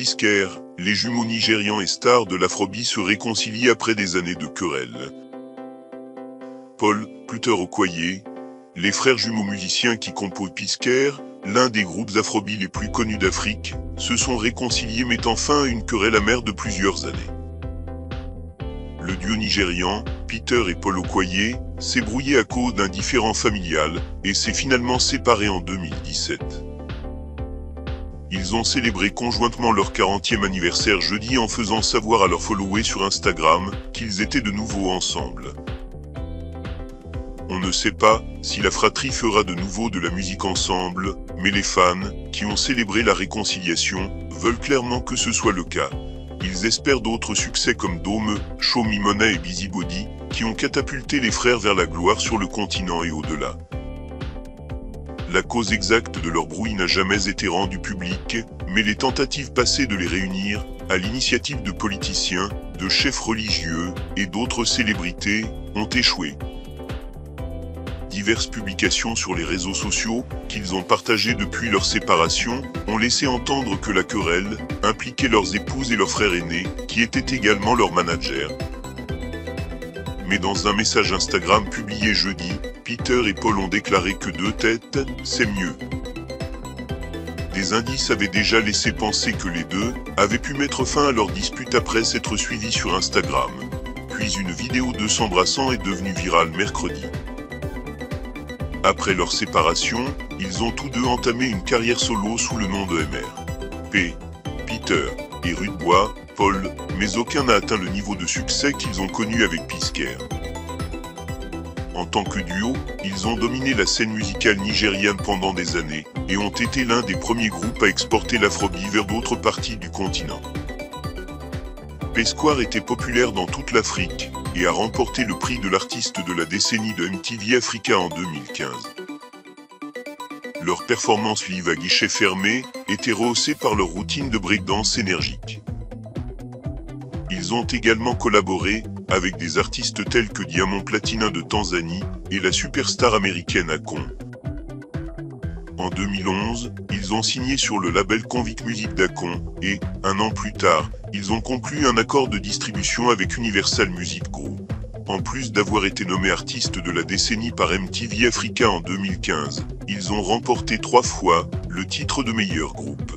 P-Square, les jumeaux nigérians et stars de l'afrobeat se réconcilient après des années de querelles. Paul, Peter Okoye, les frères jumeaux musiciens qui composent P-Square, l'un des groupes afrobeat les plus connus d'Afrique, se sont réconciliés mettant fin à une querelle amère de plusieurs années. Le duo nigérian, Peter et Paul Okoye, s'est brouillé à cause d'un différend familial et s'est finalement séparé en 2017. Ils ont célébré conjointement leur 40e anniversaire jeudi en faisant savoir à leurs followers sur Instagram qu'ils étaient de nouveau ensemble. On ne sait pas si la fratrie fera de nouveau de la musique ensemble, mais les fans, qui ont célébré la réconciliation, veulent clairement que ce soit le cas. Ils espèrent d'autres succès comme Dome, Show Me Money et Busybody, qui ont catapulté les frères vers la gloire sur le continent et au-delà. La cause exacte de leur brouille n'a jamais été rendue publique, mais les tentatives passées de les réunir, à l'initiative de politiciens, de chefs religieux et d'autres célébrités, ont échoué. Diverses publications sur les réseaux sociaux, qu'ils ont partagées depuis leur séparation, ont laissé entendre que la querelle impliquait leurs épouses et leurs frères aînés, qui étaient également leurs managers. Mais dans un message Instagram publié jeudi, Peter et Paul ont déclaré que 2 têtes, c'est mieux. Des indices avaient déjà laissé penser que les deux avaient pu mettre fin à leur dispute après s'être suivis sur Instagram. Puis une vidéo d'eux s'embrassant est devenue virale mercredi. Après leur séparation, ils ont tous deux entamé une carrière solo sous le nom de Mr. Peter et Rude Boy, Paul, mais aucun n'a atteint le niveau de succès qu'ils ont connu avec P-Square. En tant que duo, ils ont dominé la scène musicale nigériane pendant des années, et ont été l'un des premiers groupes à exporter l'afrobeat vers d'autres parties du continent. P-Square était populaire dans toute l'Afrique, et a remporté le prix de l'artiste de la décennie de MTV Africa en 2015. Leur performance live à guichet fermé était rehaussée par leur routine de breakdance énergique. Ils ont également collaboré avec des artistes tels que Diamond Platnumz de Tanzanie et la superstar américaine Akon. En 2011, ils ont signé sur le label Convict Music d'Akon et, un an plus tard, ils ont conclu un accord de distribution avec Universal Music Group. En plus d'avoir été nommés artistes de la décennie par MTV Africa en 2015, ils ont remporté 3 fois le titre de meilleur groupe.